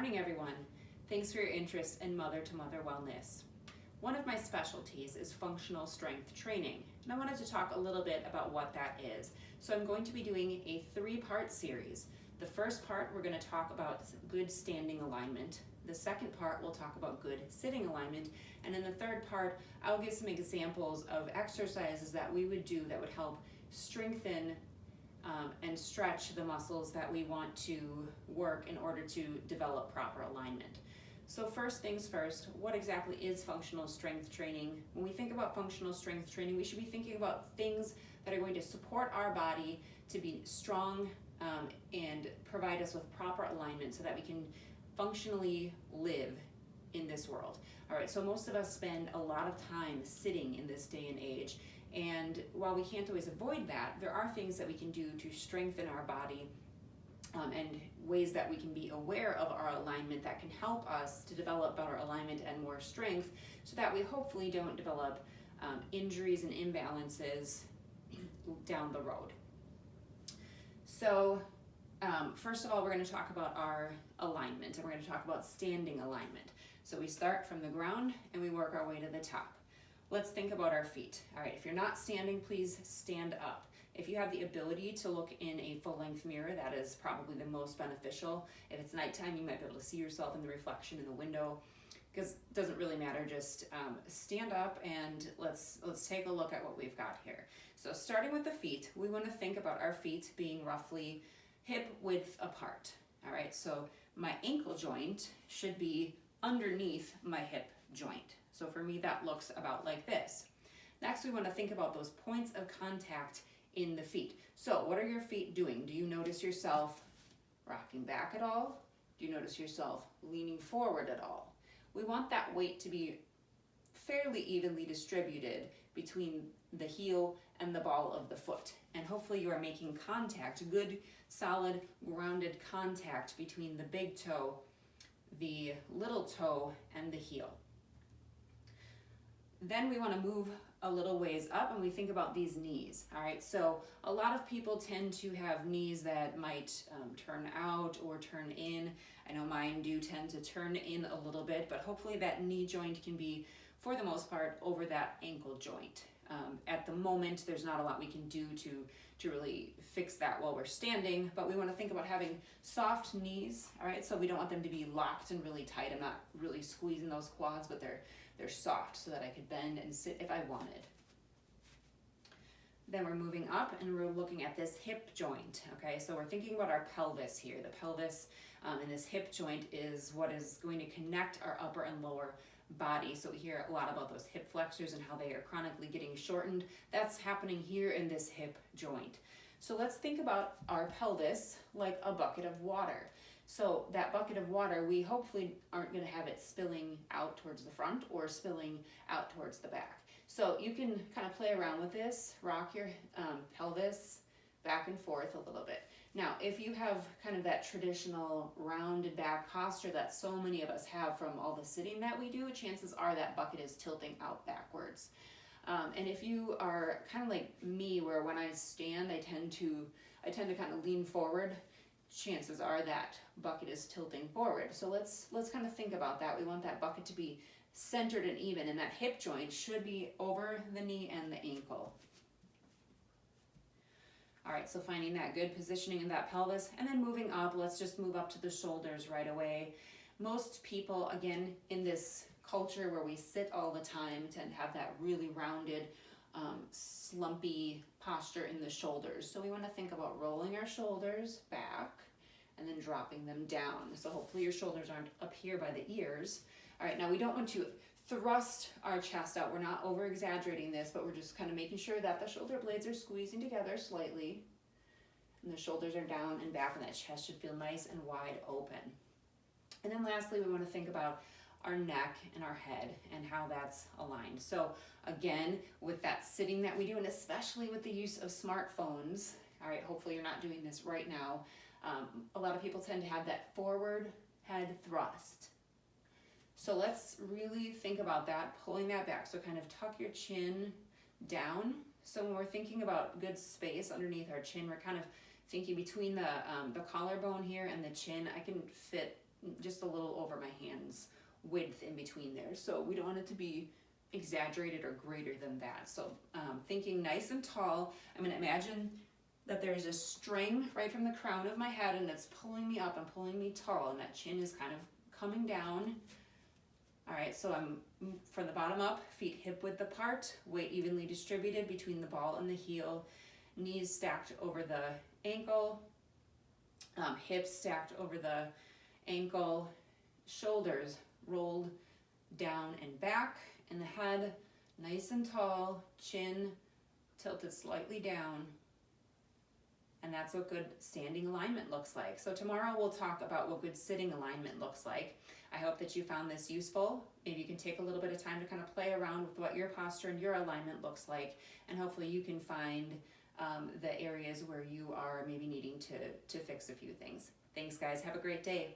morning, everyone. Thanks for your interest in mother-to-mother wellness. One of my specialties is functional strength training, and I wanted to talk a little bit about what that is. So I'm going to be doing a 3-part series. The first part, we're going to talk about good standing alignment. The second part, we'll talk about good sitting alignment. And in the third part, I'll give some examples of exercises that we would do that would help strengthen and stretch the muscles that we want to work in order to develop proper alignment. So first things first, what exactly is functional strength training? When we think about functional strength training, we should be thinking about things that are going to support our body to be strong and provide us with proper alignment so that we can functionally live in this world. All right, so most of us spend a lot of time sitting in this day and age. And while we can't always avoid that, there are things that we can do to strengthen our body and ways that we can be aware of our alignment that can help us to develop better alignment and more strength so that we hopefully don't develop injuries and imbalances down the road. So first of all, we're going to talk about our alignment, and we're going to talk about standing alignment. So we start from the ground and we work our way to the top. Let's think about our feet. All right, if you're not standing, please stand up. If you have the ability to look in a full-length mirror, that is probably the most beneficial. If it's nighttime, you might be able to see yourself in the reflection in the window, because it doesn't really matter. Just stand up and let's take a look at what we've got here. So starting with the feet, we want to think about our feet being roughly hip width apart. All right, so my ankle joint should be underneath my hip joint. So for me, that looks about like this. Next, we want to think about those points of contact in the feet. So what are your feet doing? Do you notice yourself rocking back at all? Do you notice yourself leaning forward at all? We want that weight to be fairly evenly distributed between the heel and the ball of the foot. And hopefully you are making contact, good, solid, grounded contact between the big toe, the little toe, and the heel. Then we want to move a little ways up and we think about these knees. All right, so a lot of people tend to have knees that might turn out or turn in. I know mine do tend to turn in a little bit, but hopefully that knee joint can be, for the most part, over that ankle joint. At the moment, there's not a lot we can do to really fix that while we're standing, but we want to think about having soft knees, all right? So we don't want them to be locked and really tight. I'm not really squeezing those quads, but they're soft so that I could bend and sit if I wanted. Then we're moving up and we're looking at this hip joint, okay? So we're thinking about our pelvis here. The pelvis in this hip joint is what is going to connect our upper and lower body. So we hear a lot about those hip flexors and how they are chronically getting shortened. That's happening here in this hip joint. So let's think about our pelvis like a bucket of water. So that bucket of water, we hopefully aren't going to have it spilling out towards the front or spilling out towards the back. So you can kind of play around with this, rock your pelvis back and forth a little bit. Now, if you have kind of that traditional rounded back posture that so many of us have from all the sitting that we do, chances are that bucket is tilting out backwards. And if you are kind of like me, where when I stand, I tend to kind of lean forward, chances are that bucket is tilting forward. So let's kind of think about that. We want that bucket to be centered and even, and that hip joint should be over the knee and the ankle. All right, so finding that good positioning in that pelvis, and then moving up, let's just move up to the shoulders right away. Most people, again, in this culture where we sit all the time, tend to have that really rounded, slumpy posture in the shoulders. So we want to think about rolling our shoulders back and then dropping them down. So hopefully your shoulders aren't up here by the ears. All right, now we don't want to thrust our chest out. We're not over exaggerating this, but we're just kind of making sure that the shoulder blades are squeezing together slightly and the shoulders are down and back, and that chest should feel nice and wide open. And then lastly, we want to think about our neck and our head and how that's aligned. So again, with that sitting that we do, and especially with the use of smartphones, all right, hopefully you're not doing this right now. A lot of people tend to have that forward head thrust. So let's really think about that, pulling that back. So kind of tuck your chin down. So when we're thinking about good space underneath our chin, we're kind of thinking between the collarbone here and the chin. I can fit just a little over my hand's width in between there. So we don't want it to be exaggerated or greater than that. So thinking nice and tall, I'm gonna imagine that there's a string right from the crown of my head and it's pulling me up and pulling me tall, and that chin is kind of coming down. All right, so I'm from the bottom up, feet hip width apart, weight evenly distributed between the ball and the heel, knees stacked over the ankle, hips stacked over the ankle, shoulders rolled down and back, and the head nice and tall, chin tilted slightly down. And that's what good standing alignment looks like. So tomorrow we'll talk about what good sitting alignment looks like. I hope that you found this useful. Maybe you can take a little bit of time to kind of play around with what your posture and your alignment looks like, and hopefully you can find the areas where you are maybe needing to fix a few things. Thanks guys, have a great day.